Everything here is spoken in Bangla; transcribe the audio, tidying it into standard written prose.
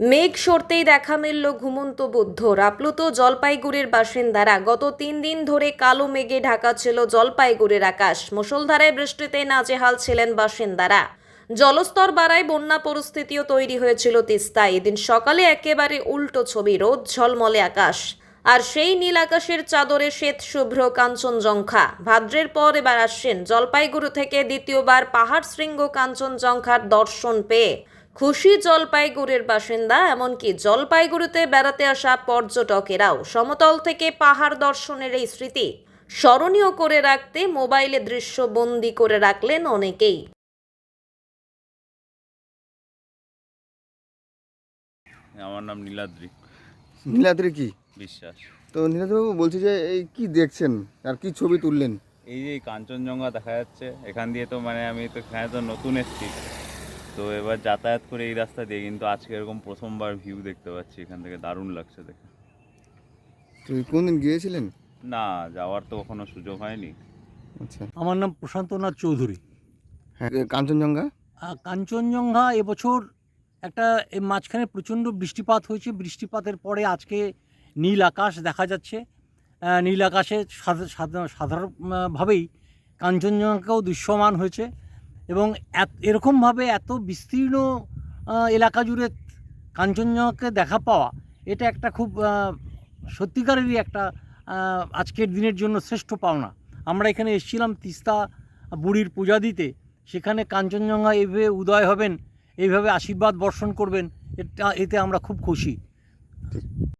মেঘ সরতেই দেখা মিলল ঘুমন্ত বুদ্ধর। আপ্লুত জলপাইগুড়ির বাসিন্দারা। গত 3 দিন ধরে কালো মেঘে ঢাকা ছিল জলপাইগুড়ির আকাশ। মুষলধারায় বৃষ্টিতে নাজেহাল ছিলেন বাসিন্দারা। জলস্তর বাড়ায় বন্যা পরিস্থিতিও তৈরি হয়েছিল তিস্তায়। এদিন সকালে একেবারে উল্টো ছবি, রোদ ঝলমলে আকাশ, আর সেই নীল আকাশের চাদরে শ্বেত শুভ্র কাঞ্চনজঙ্ঘা। ভাদ্রের পর এবার আসছেন জলপাইগুড়ি থেকে দ্বিতীয়বার পাহাড় শৃঙ্গ কাঞ্চনজঙ্ঘার দর্শন পেয়ে খুশি জলপাইগুড়ির বাসিন্দা, এমনকি জলপাইগুড়িতে বেড়াতে আসা পর্যটকেরাও। সমতল থেকে পাহাড় দর্শনের এই স্মৃতি স্মরণীয় করে রাখতে মোবাইলে দৃশ্য বন্দী করে রাখলেন অনেকেই। আমার নাম নীলাদ্রি নীলাদ্রি কি বিশ্বাস। তো নীলাদ্রিবাবু বলছি যে এই কি দেখছেন আর কি ছবি তুললেন? এই যে কাঞ্চনজঙ্ঘা দেখা যাচ্ছে এখান দিয়ে, তো মানে আমি তো এখানে তো নতুন এসেছি, তো এবার যাতায়াত করে এই রাস্তা দিয়ে, কিন্তু আজকে এরকম প্রথমবার ভিউ দেখতে পাচ্ছি এখান থেকে, দারুণ লাগছে দেখে। তো কোনদিন গিয়েছিলেন? না, যাওয়ার তো কখনো সুযোগ হয়নি। আচ্ছা, আমার নাম প্রশান্তনাথ চৌধুরী। হ্যাঁ, কাঞ্চনজঙ্ঘা। কাঞ্চনজঙ্ঘা এবছর একটা মাঝখানে প্রচণ্ড বৃষ্টিপাত হয়েছে। বৃষ্টিপাতের পরে আজকে নীল আকাশ দেখা যাচ্ছে। নীল আকাশে সাধারণভাবেই কাঞ্চনজঙ্ঘাকেও দৃশ্যমান হয়েছে এবং এরকমভাবে এত বিস্তীর্ণ এলাকা জুড়ে কাঞ্চনজঙ্ঘাকে দেখা পাওয়া, এটা একটা খুব সত্যিকারেরই একটা আজকের দিনের জন্য শ্রেষ্ঠ পাওনা। আমরা এখানে এসেছিলাম তিস্তা বুড়ির পূজা দিতে, সেখানে কাঞ্চনজঙ্ঘা এইভাবে উদয় হবেন, এইভাবে আশীর্বাদ বর্ষণ করবেন, এতে আমরা খুব খুশি।